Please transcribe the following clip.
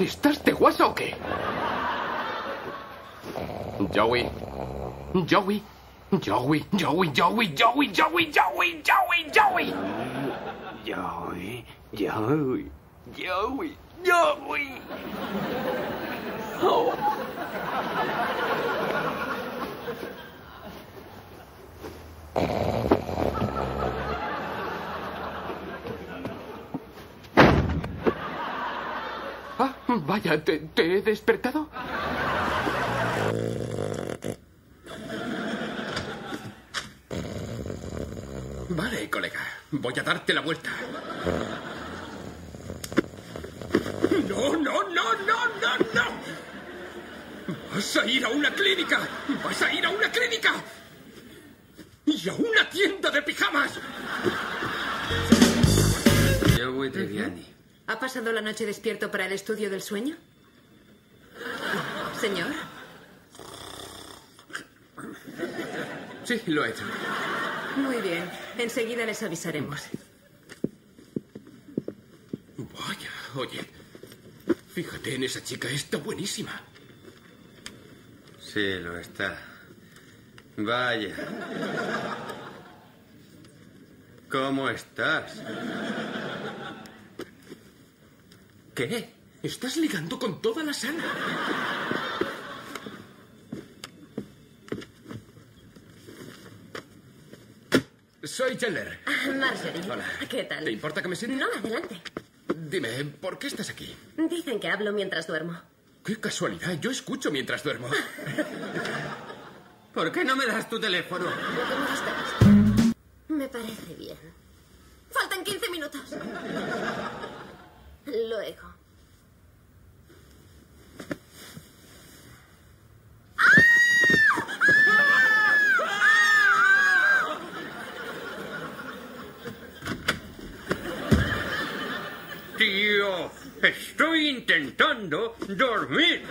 ¿Estás de guasa o qué? Joey. Joey. Joey. Joey. Joey. Joey. Joey. Joey. Joey. Joey. Joey. Joey. Joey. Joey. Oh. Ah, vaya, ¿te he despertado? Vale, colega. Voy a darte la vuelta. ¡No, no, no, no, no, no! ¡Vas a ir a una clínica! ¡Vas a ir a una clínica! ¡Y a una tienda de pijamas! Joey Triviani. ¿Ha pasado la noche despierto para el estudio del sueño? Señor. Sí, lo he hecho. Muy bien. Enseguida les avisaremos. Vaya, oye. Fíjate en esa chica, está buenísima. Sí, lo está. Vaya. ¿Cómo estás? ¿Qué? Estás ligando con toda la sala. Soy Chandler. Marjorie. Hola. ¿Qué tal? ¿Te importa que me siente? No, adelante. Dime, ¿por qué estás aquí? Dicen que hablo mientras duermo. Qué casualidad, yo escucho mientras duermo. ¿Por qué no me das tu teléfono? Me parece bien. Faltan 15 minutos. Luego. Tío, estoy intentando dormir.